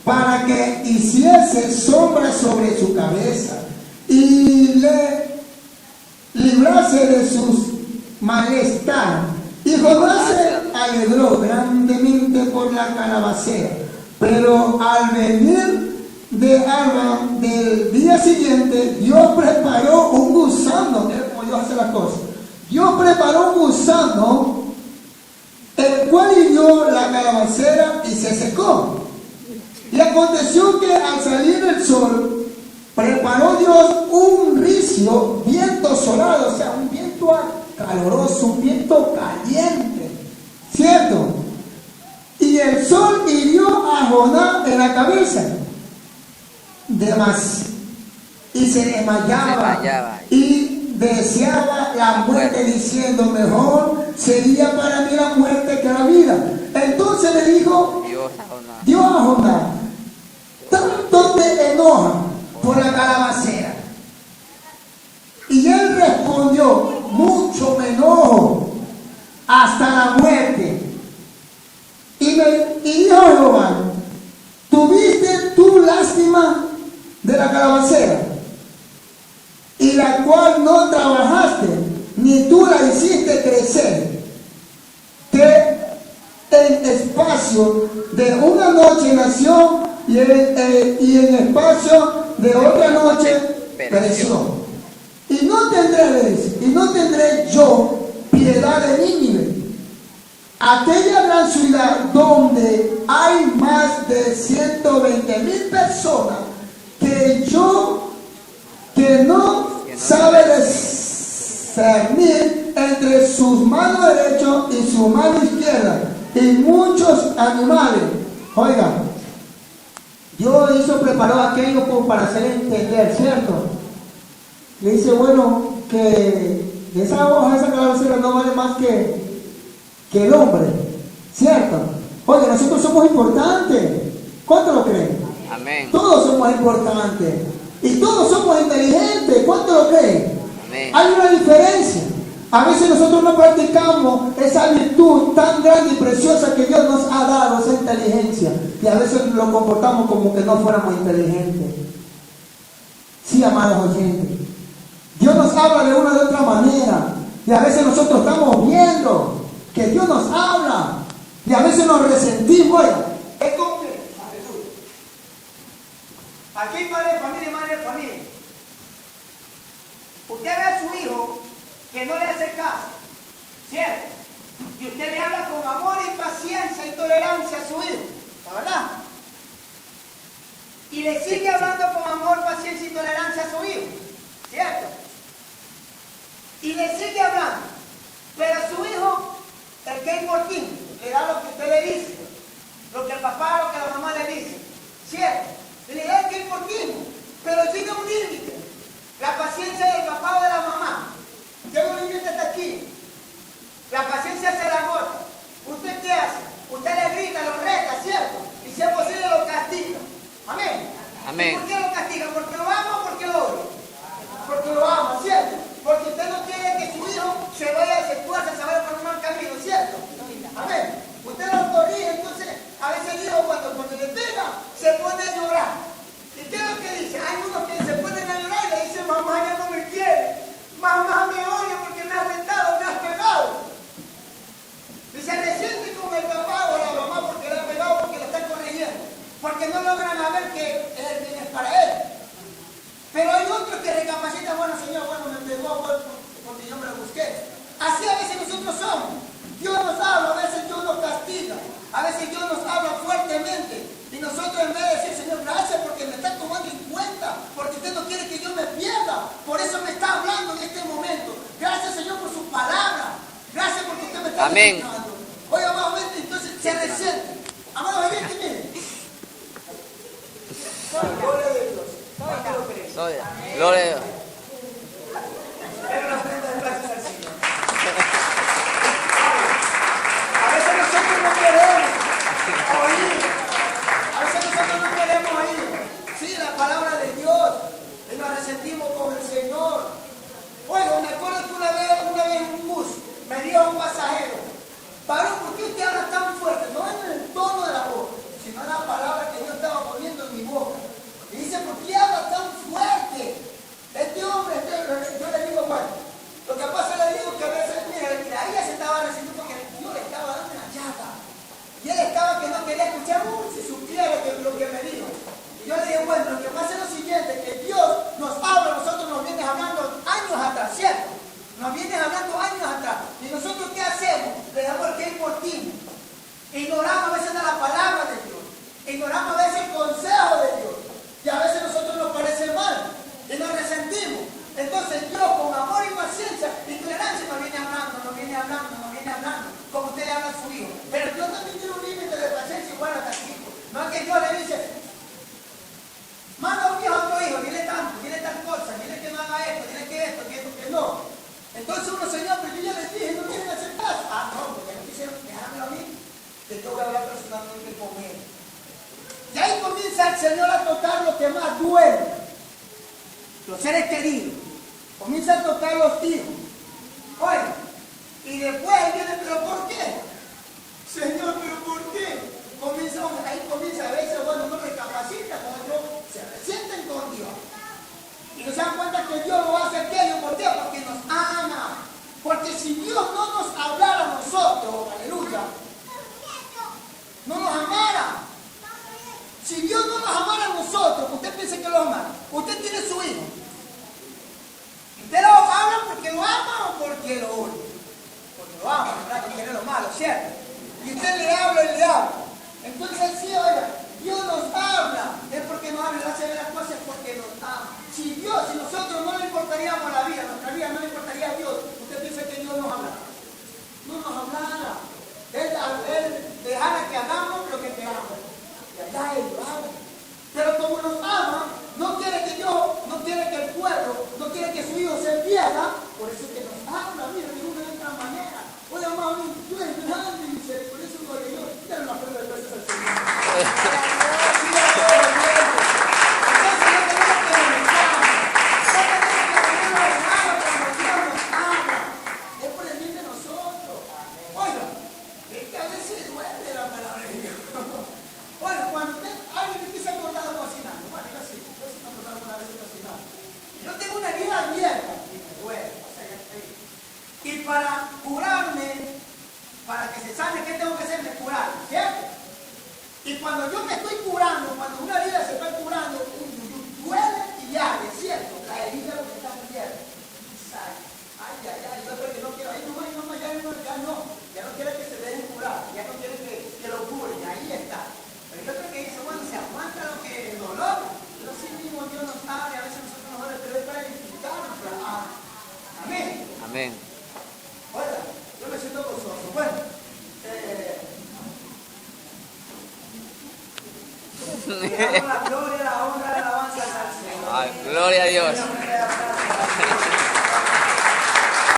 para que hiciese sombra sobre su cabeza y le librase de sus malestar. Y Jonás se alegró grandemente por la calabacera, pero al venir de alba del día siguiente, Dios preparó un gusano. Mira cómo Dios hace las cosas. Dios preparó un gusano, el cual hirió la calabacera y se secó. Y aconteció que al salir el sol, preparó Dios un ricio, viento solado, o sea, un viento caloroso, un viento caliente, ¿cierto? Y el sol hirió a Jonás en la cabeza, y se desmayaba y deseaba la muerte, diciendo, mejor sería para mí la muerte que la vida. Entonces le dijo Dios a Jonás, ¿tanto te enoja por la calabacera? Y él respondió, mucho me enojo, hasta la muerte. Y dijo Jehová, ¿tuviste tú lástima de la calabacera, y la cual no trabajaste, ni tú la hiciste crecer, que en espacio de una noche nació y en espacio de otra noche pereció? Y no tendré yo piedad de Nínive, aquella gran ciudad donde hay más de 120,000 personas, que no sabe discernir entre sus manos derechas y su mano izquierda, y muchos animales. Oiga, Dios preparó aquello como para hacer entender, ¿cierto? Le dice, bueno, que esa hoja, esa calabacera no vale más que el hombre, ¿cierto? Oye, nosotros somos importantes. ¿Cuánto lo creen? Amén. Todos somos importantes y todos somos inteligentes. ¿Cuánto lo creen? Amén. Hay una diferencia. A veces nosotros no practicamos esa virtud tan grande y preciosa que Dios nos ha dado, esa inteligencia, y a veces lo comportamos como que no fuéramos inteligentes. Sí, amados oyentes, Dios nos habla de una de otra manera. Y a veces nosotros estamos viendo que Dios nos habla. Y a veces nos resentimos. Oiga, Es como que, aleluya. Aquí hay padre de familia y madre de familia. Usted ve a su hijo que no le hace caso, ¿cierto? Y usted le habla con amor y paciencia y tolerancia a su hijo, ¿la verdad? Y le sigue hablando con amor, paciencia y tolerancia a su hijo, ¿cierto? Y le sigue hablando, pero a su hijo, el que es importante, le da lo que usted le dice, lo que el papá, lo que la mamá le dice, ¿cierto? Le da el que es importante, pero llega un límite. La paciencia del papá o de la mamá, llega un límite hasta aquí. La paciencia se la agota. ¿Usted qué hace? Usted le grita, lo reta, ¿cierto? Y si es posible lo castiga. Amén. Amén. ¿Y por qué lo castiga? ¿Porque lo ama o porque lo odia? Porque lo ama, ¿cierto? Porque usted no quiere que su hijo se vaya a efectuarse, se vaya por un mal camino, ¿cierto? Amén. Usted lo corrige, entonces a veces el hijo cuando le pega se pone a llorar. ¿Y qué es lo que dice? Hay unos que se ponen a llorar y le dicen, mamá ya no me quiere, mamá me odia porque me has retado, me has pegado. Y se resiente con el papá o la mamá porque le ha pegado, porque le está corrigiendo, porque no logran ver que el bien es para él. Pero hay otros que recapacitan, bueno señor, bueno me pegó porque yo me lo busqué. Así a veces nosotros somos. Dios nos habla, a veces Dios nos castiga, a veces Dios nos habla fuertemente. Y nosotros en vez de decir, Señor, gracias porque me está tomando en cuenta, porque usted no quiere que yo me pierda, por eso me está hablando en este momento. Gracias, Señor, por su palabra. Gracias porque usted me está Amén. Oiga, amado, entonces se resiente. Amado, oyente, mire. Gloria a Dios. ¿Cuánto lo crees? Gloria a Dios. Era una ofrenda de gracias al Señor. A veces nosotros no queremos oír. A veces nosotros no queremos oír. Sí, la palabra de Dios. Y nos resentimos con el Señor. Oiga, me acuerdo que una vez en un bus me dijo un pasajero, varón, ¿por qué usted habla tan fuerte? No en el tono de la voz, sino en la palabra que Dios estaba poniendo en mi boca. Y dice, ¿por qué habla tan fuerte? Este hombre, yo le digo, bueno, lo que pasa le digo que a veces, mira, ella se estaba resistiendo porque yo le estaba dando una llaga. Y él estaba que no quería escuchar, si supiera lo que me dijo. Y yo le dije, bueno, lo que pasa es lo siguiente, que Dios nos habla, nosotros nos viene hablando años atrás, ¿cierto? Nos viene hablando años atrás. ¿Y nosotros qué hacemos? Le damos el que es por ti. Ignoramos a veces la palabra de Dios. Ignoramos a veces el consejo de Dios. Y a veces a nosotros nos parece mal. Y nos resentimos. Entonces Dios con amor y paciencia y tolerancia nos viene hablando, nos viene hablando, nos viene hablando. Como usted le habla a su hijo. Pero Dios también tiene un límite de paciencia igual a castigo. No es que Dios le dice, manda un hijo a otro hijo, dile tanto, dile tal cosa, dile que no haga esto, dile que esto, que no. Entonces uno, Señor, pero yo ya les dije, no quieren hacer caso. Ah, no, porque no quisieron, déjamelo a mí. Te tengo que hablar personalmente con él. Y ahí comienza el Señor a tocar lo que más duele. Los seres queridos. Comienza a tocar los hijos. Oye, y después viene, ¿pero por qué? Señor, ¿pero por qué? Ahí comienza a veces, bueno, uno recapacita, cuando se resienten con Dios. Y nos dan cuenta que Dios lo hace aquello. ¿Por qué? Porque nos ama. Porque si Dios no nos hablara a nosotros, aleluya, no nos amara. Si Dios no nos amara a nosotros, usted piensa que lo ama. Usted tiene su hijo. ¿Usted lo habla porque lo ama o porque lo odia? Porque lo ama, ¿verdad? Porque quiere lo malo, ¿cierto? Y usted le habla y le habla. Entonces sí, oiga, Dios nos habla. Es porque nos habla, hace ver las cosas porque nos ama. Si nosotros no le importaríamos la vida, nuestra vida no le importaría a Dios, ¿usted piensa que Dios nos habla? No nos hablara. Él dejara que hagamos lo que queramos. Y allá Él lo haga. Pero como nos ama, no quiere que el pueblo, no quiere que su hijo se pierda, por eso es que nos habla, mira, de una de otra manera. Oye, amado, tú eres grande y por eso no le digo, dale una prueba de gracias al Señor. Es por el bien de nosotros. Oiga, es que a veces duele la palabra de Dios. Bueno, cuando alguien me quise acordar cocinando, bueno, yo sí me he acordado una vez cocinando. Yo tengo una herida abierta, y para curarme, para que se sane, ¿qué tengo que hacerme? Curar, ¿cierto? Y cuando yo me estoy curando, cuando una herida se está curando, duele y arde, ¿cierto? La herida lo que está muriendo. Ay, yo porque no quiero, ya no quiere que se dejen curar, ya no quiere que lo curen, ahí está. Pero yo creo que dice, bueno, se aguanta lo que el dolor, pero sí mismo Dios nos sabe, a veces nosotros nos duele, pero es para edificarnos, amén. Amén. Oiga, yo me siento gozoso. Bueno, le damos la gloria, la honra, la alabanza al Señor. Ay, gloria a Dios. Gracias.